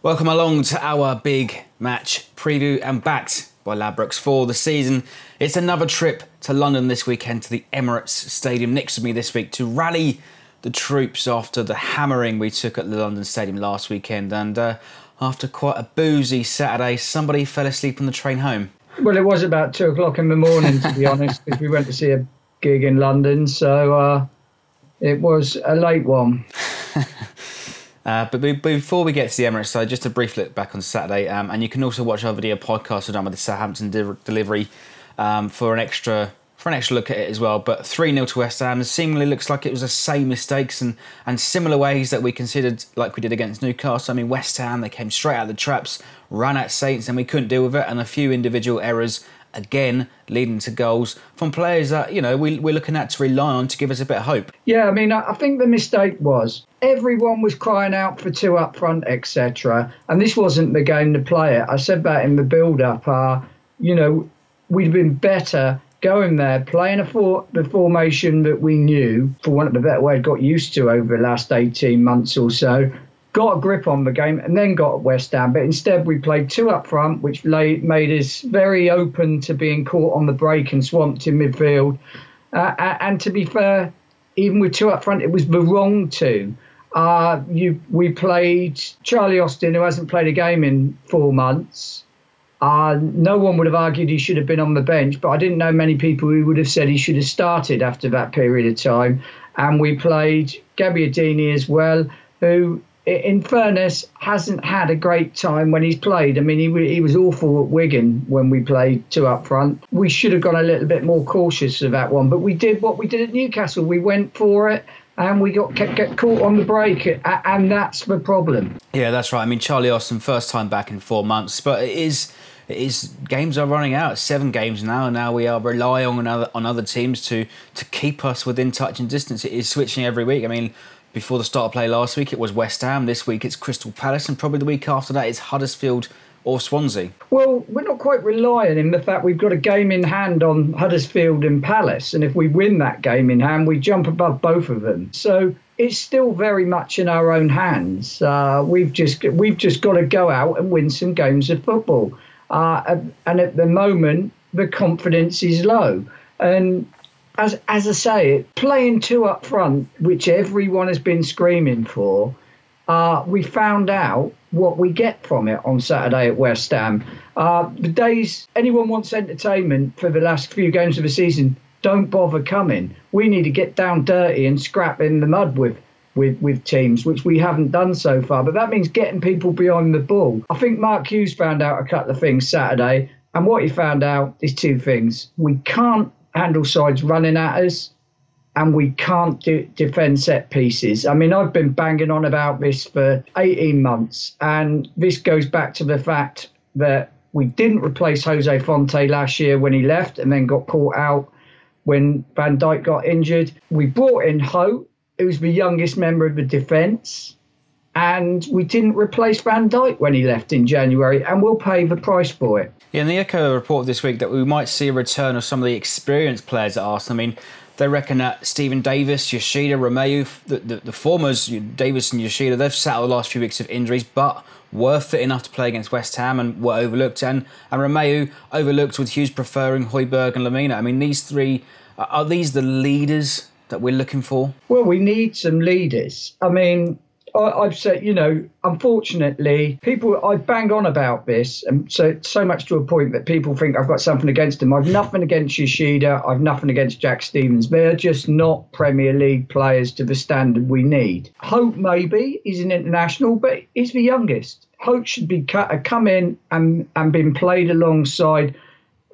Welcome along to our big match preview and backed by Ladbrokes for the season. It's another trip to London this weekend to the Emirates Stadium next to me this week to rally the troops after the hammering we took at the London Stadium last weekend. And after quite a boozy Saturday, somebody fell asleep on the train home. Well, it was about 2 o'clock in the morning, to be honest, because we went to see a gig in London. So it was a late one. But before we get to the Emirates side, just a brief look back on Saturday, and you can also watch our video podcast we've done with the Southampton delivery for an extra look at it as well. But 3-0 to West Ham seemingly looks like it was the same mistakes and similar ways that we considered like we did against Newcastle. I mean, West Ham, they came straight out of the traps, ran at Saints, and we couldn't deal with it, and a few individual errors again leading to goals from players that, you know, we're looking at to rely on to give us a bit of hope. Yeah, I mean, I think the mistake was everyone was crying out for two up front, etc. And this wasn't the game to play it. I said that in the build-up. We'd been better going there, playing the formation that we knew, for want of a better word, got used to over the last 18 months or so, got a grip on the game and then got at West Ham. But instead we played two up front, which made us very open to being caught on the break and swamped in midfield. And to be fair, even with two up front, it was the wrong two. We played Charlie Austin, who hasn't played a game in 4 months. No one would have argued he should have been on the bench, but I didn't know many people who would have said he should have started after that period of time. And we played Gabbiadini as well, who, in fairness, hasn't had a great time when he's played. I mean, he was awful at Wigan when we played two up front. We should have gone a little bit more cautious of that one, but we did what we did at Newcastle. We went for it and we kept caught on the break, and that's the problem. Yeah, that's right. I mean, Charlie Austin, first time back in 4 months, but it is games are running out. 7 games now, and now we are relying on other teams to keep us within touch and distance. It is switching every week. I mean, before the start of play last week, it was West Ham. This week, it's Crystal Palace. And probably the week after that, it's Huddersfield or Swansea. Well, we're not quite relying in the fact we've got a game in hand on Huddersfield and Palace. And if we win that game in hand, we jump above both of them. So it's still very much in our own hands. We've just got to go out and win some games of football. And at the moment, the confidence is low. And as I say, playing two up front, which everyone has been screaming for, we found out what we get from it on Saturday at West Ham. The days anyone wants entertainment for the last few games of the season, don't bother coming. We need to get down dirty and scrap in the mud with teams, which we haven't done so far. But that means getting people behind the ball. I think Mark Hughes found out a couple of things Saturday, and what he found out is 2 things. We can't handle sides running at us, and we can't defend set pieces. I mean, I've been banging on about this for 18 months, and this goes back to the fact that we didn't replace Jose Fonte last year when he left and then got caught out when Van Dijk got injured. We brought in Ho, who's the youngest member of the defence, and we didn't replace Van Dijk when he left in January, and we'll pay the price for it. Yeah, and the Echo report this week that we might see a return of some of the experienced players at Arsenal. I mean, they reckon that Stephen Davis, Yoshida, Romeu, the formers, Davis and Yoshida, they've sat out the last few weeks of injuries, but were fit enough to play against West Ham and were overlooked. And Romeu overlooked with Hughes preferring Højbjerg and Lamina. I mean, these 3, are these the leaders that we're looking for? Well, we need some leaders. I mean, I've said, unfortunately, I bang on about this, and so much to a point that people think I've got something against them. I've nothing against Yoshida. I've nothing against Jack Stevens. They're just not Premier League players to the standard we need. Hope maybe he's an international, but he's the youngest. Hope should be come in and been played alongside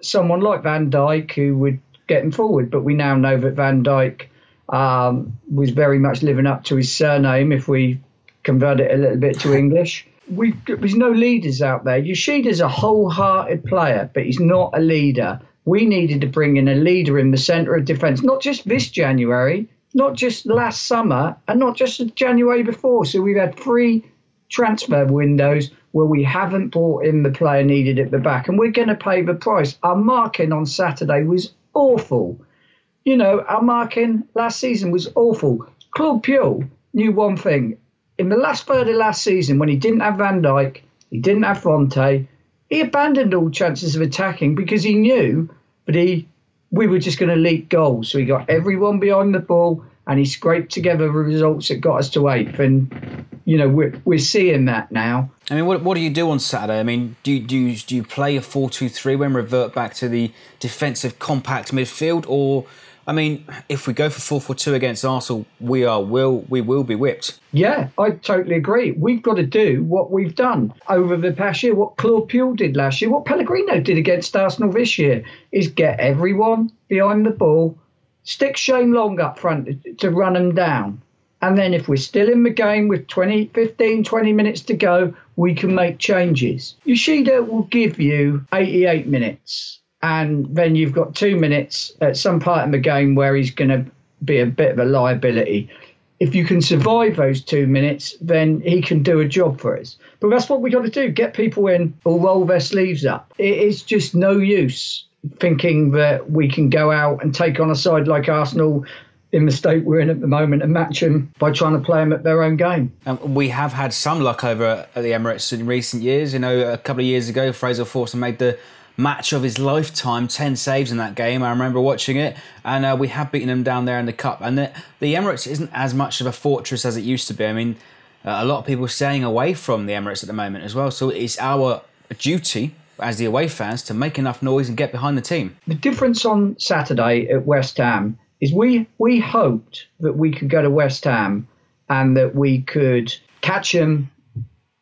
someone like Van Dijk, who would get him forward. But we now know that Van Dijk was very much living up to his surname, if we convert it a little bit to English. There's no leaders out there. Yoshida's a wholehearted player, but he's not a leader. We needed to bring in a leader in the centre of defence, not just this January, not just last summer, and not just the January before. So we've had 3 transfer windows where we haven't brought in the player needed at the back, and we're going to pay the price. Our marking on Saturday was awful. Our marking last season was awful. Claude Puel knew one thing. in the last third of last season, when he didn't have Van Dijk, he didn't have Fonte, he abandoned all chances of attacking because he knew that we were just going to leak goals. So he got everyone behind the ball and he scraped together the results that got us to 8th. And, we're seeing that now. I mean, what do you do on Saturday? I mean, do you play a 4-2-3 when revert back to the defensive compact midfield? Or, I mean, if we go for 4-4-2 against Arsenal, we will be whipped. Yeah, I totally agree. We've got to do what we've done over the past year, what Claude Puel did last year, what Pellegrino did against Arsenal this year, is get everyone behind the ball, stick Shane Long up front to run them down. And then if we're still in the game with 20 minutes to go, we can make changes. Yoshida will give you 88 minutes. And then you've got 2 minutes at some part in the game where he's going to be a bit of a liability. If you can survive those 2 minutes, then he can do a job for us. But that's what we got to do, get people in or roll their sleeves up. It's just no use thinking that we can go out and take on a side like Arsenal in the state we're in at the moment and match them by trying to play them at their own game. We have had some luck over at the Emirates in recent years. A couple of years ago, Fraser Forster made the match of his lifetime, 10 saves in that game. I remember watching it, and we have beaten them down there in the Cup. And the Emirates isn't as much of a fortress as it used to be. I mean, a lot of people are staying away from the Emirates at the moment as well. So it's our duty as the away fans to make enough noise and get behind the team. The difference on Saturday at West Ham is we hoped that we could go to West Ham and that we could catch them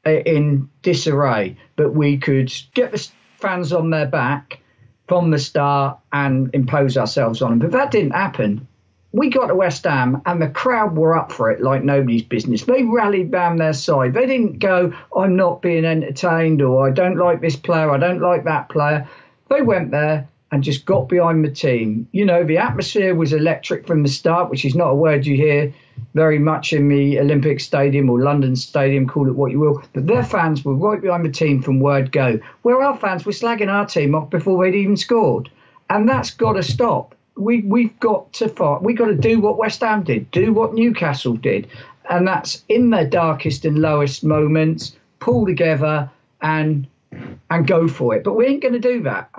in disarray, but we could get the fans on their back from the start and impose ourselves on them. But that didn't happen. We got to West Ham and the crowd were up for it like nobody's business. They rallied down their side. They didn't go, I'm not being entertained, or I don't like this player, I don't like that player. They went there and just got behind the team. The atmosphere was electric from the start, which is not a word you hear very much in the Olympic Stadium or London Stadium, call it what you will. But their fans were right behind the team from word go, where our fans were slagging our team off before they'd even scored. And that's got to stop. We've got to fight. We've got to do what West Ham did, do what Newcastle did. And that's in their darkest and lowest moments, pull together and go for it. But we ain't going to do that.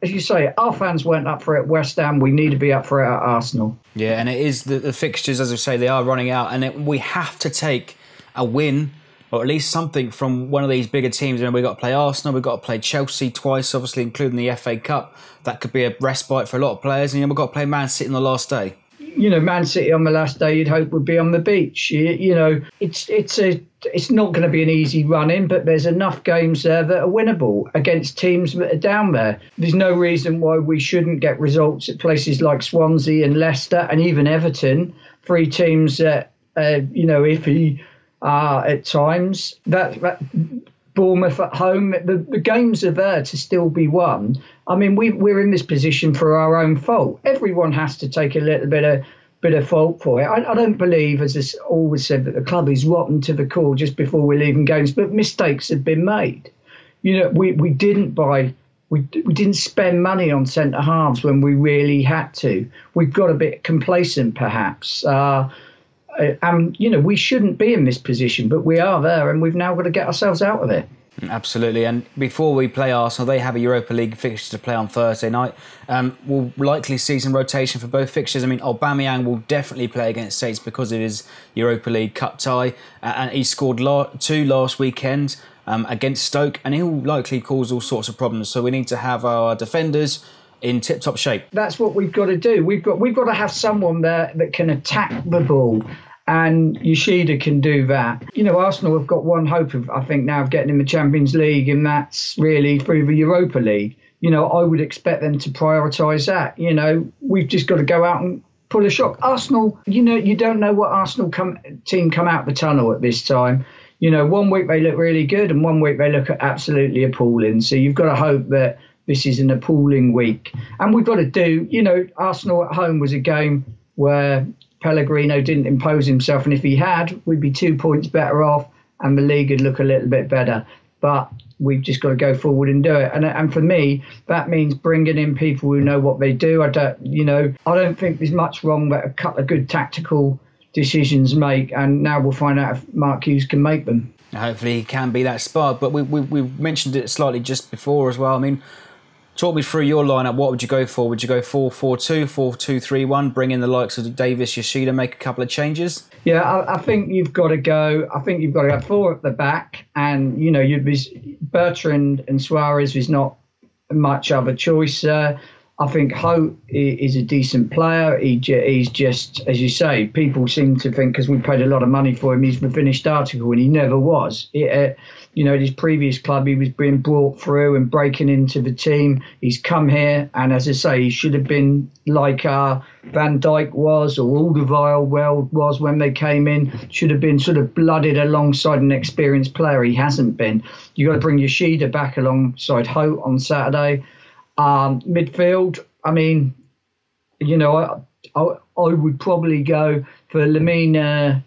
As you say, our fans weren't up for it at West Ham. We need to be up for it at Arsenal. Yeah, and it is the fixtures, as I say, they are running out. And we have to take a win, or at least something, from one of these bigger teams. We've got to play Arsenal, we've got to play Chelsea twice, obviously, including the FA Cup. That could be a respite for a lot of players. And we've got to play Man City on the last day. Man City on the last day, you'd hope would be on the beach. It's not going to be an easy run in, but there's enough games there that are winnable against teams that are down there. There's no reason why we shouldn't get results at places like Swansea and Leicester and even Everton, 3 teams that iffy at times. That Bournemouth at home, the games are there to still be won. I mean, we're in this position for our own fault. Everyone has to take a little bit of fault for it. I don't believe, as I always said, that the club is rotten to the core just before we're leaving games, but mistakes have been made. We didn't spend money on centre halves when we really had to. We've got a bit complacent, perhaps. We shouldn't be in this position, but we are there, and we've now got to get ourselves out of it. Absolutely. And before we play Arsenal, they have a Europa League fixture to play on Thursday night. We'll likely see some rotation for both fixtures. I mean, Aubameyang will definitely play against Saints because of his Europa League cup tie. And he scored 2 last weekend against Stoke, and he'll likely cause all sorts of problems. So we need to have our defenders in tip-top shape. That's what we've got to do. We've got to have someone there that can attack the ball. And Yoshida can do that. Arsenal have got one hope of, I think, now of getting in the Champions League, and that's really through the Europa League. I would expect them to prioritise that. We've just got to go out and pull a shock. Arsenal, you don't know what Arsenal team come out the tunnel at this time. 1 week they look really good, and 1 week they look absolutely appalling. So you've got to hope that this is an appalling week. And we've got to do, Arsenal at home was a game where Pellegrino didn't impose himself, and if he had, we'd be 2 points better off and the league would look a little bit better. But we've just got to go forward and do it. And for me, that means bringing in people who know what they do. I don't think there's much wrong with a couple of good tactical decisions make, and now we'll find out if Mark Hughes can make them. Hopefully he can be that spark, but we mentioned it slightly just before as well. I mean, talk me through your lineup. What would you go for? Would you go 4-4-2, 4-2-3-1, bring in the likes of Davis, Yoshida, make a couple of changes? Yeah, I think you've got to go. I think you've got to have 4 at the back, and Bertrand and Suarez is not much of a choice. I think Hope is a decent player. He's just, as you say, people seem to think because we paid a lot of money for him, he's the finished article, and he never was. At his previous club, he was being brought through and breaking into the team. He's come here, and as I say, he should have been like Van Dijk was, or Alderweireld was when they came in. Should have been sort of blooded alongside an experienced player. He hasn't been. You've got to bring Yoshida back alongside Hope on Saturday. Midfield, I mean, I would probably go for Lemina,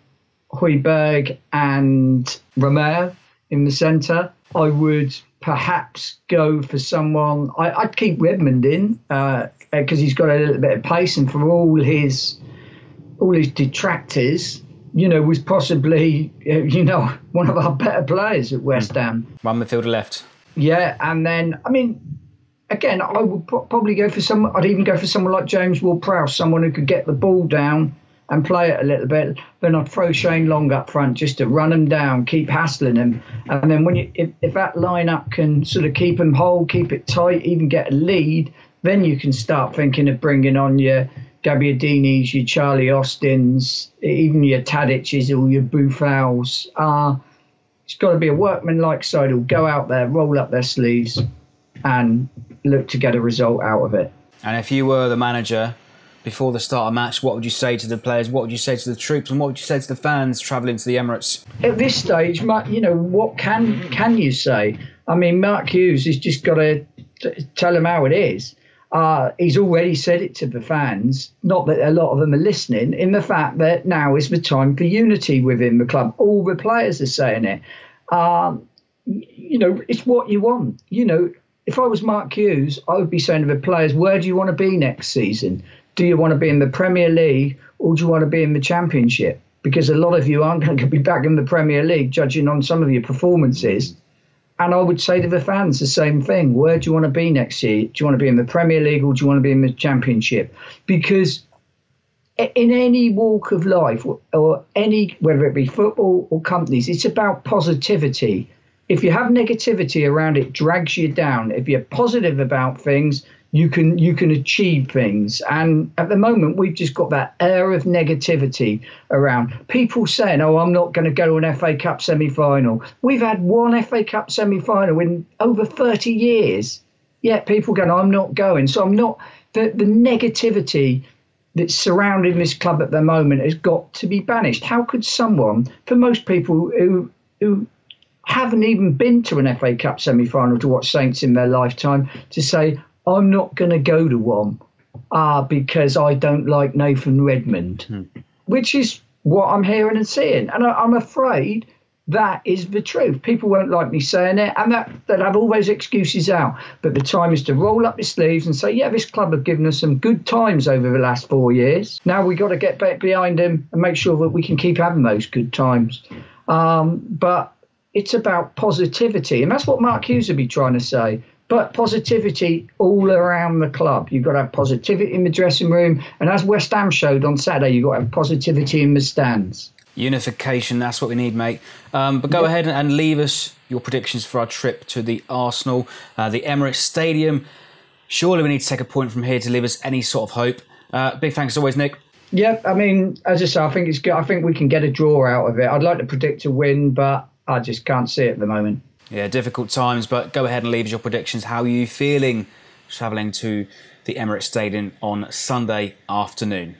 Højbjerg and Romeu in the centre. I would perhaps go for someone. I'd keep Redmond in because he's got a little bit of pace, and for all his detractors, was possibly one of our better players at West Ham. One midfielder left. Yeah, and then again, I would probably go for someone. I'd even go for someone like James Ward-Prowse, someone who could get the ball down and play it a little bit. Then I'd throw Shane Long up front just to run him down, keep hassling him. And then if that lineup can sort of keep him whole, keep it tight, even get a lead, then you can start thinking of bringing on your Gabbiadinis, your Charlie Austins, even your Tadic's or your Bouffals. It's got to be a workman-like side who'll go out there, roll up their sleeves, and look to get a result out of it. And if you were the manager before the start of a match, what would you say to the players? What would you say to the troops? And what would you say to the fans travelling to the Emirates? At this stage, what can you say? I mean, Mark Hughes has just got to tell them how it is. He's already said it to the fans, not that a lot of them are listening, in the fact that now is the time for unity within the club. All the players are saying it. It's what you want. If I was Mark Hughes, I would be saying to the players, where do you want to be next season? Do you want to be in the Premier League or do you want to be in the Championship? Because a lot of you aren't going to be back in the Premier League, judging on some of your performances. And I would say to the fans the same thing. Where do you want to be next year? Do you want to be in the Premier League or do you want to be in the Championship? Because in any walk of life, or whether it be football or companies, it's about positivity. If you have negativity around, it drags you down. If you're positive about things, you can achieve things. And at the moment, we've just got that air of negativity around. People saying, oh, I'm not going to go to an FA Cup semi-final. We've had one FA Cup semi-final in over 30 years. Yet people going, I'm not going. So I'm not. The negativity that's surrounding this club at the moment has got to be banished. How could someone, for most people who haven't even been to an FA Cup semi-final to watch Saints in their lifetime, to say, I'm not going to go to one because I don't like Nathan Redmond, which is what I'm hearing and seeing. And I'm afraid that is the truth. People won't like me saying it, and they'll have all those excuses out. But the time is to roll up your sleeves and say, yeah, this club have given us some good times over the last 4 years. Now we've got to get back behind them and make sure that we can keep having those good times. But it's about positivity, and that's what Mark Hughes would be trying to say. But positivity all around the club. You've got to have positivity in the dressing room. And as West Ham showed on Saturday, you've got to have positivity in the stands. Unification, that's what we need, mate. But go ahead and leave us your predictions for our trip to the Arsenal, the Emirates Stadium. Surely we need to take a point from here to leave us any sort of hope. Big thanks as always, Nick. Yeah, I mean, as I say, I think it's good. I think we can get a draw out of it. I'd like to predict a win, but I just can't see it at the moment. Yeah, difficult times, but go ahead and leave us your predictions. How are you feeling travelling to the Emirates Stadium on Sunday afternoon?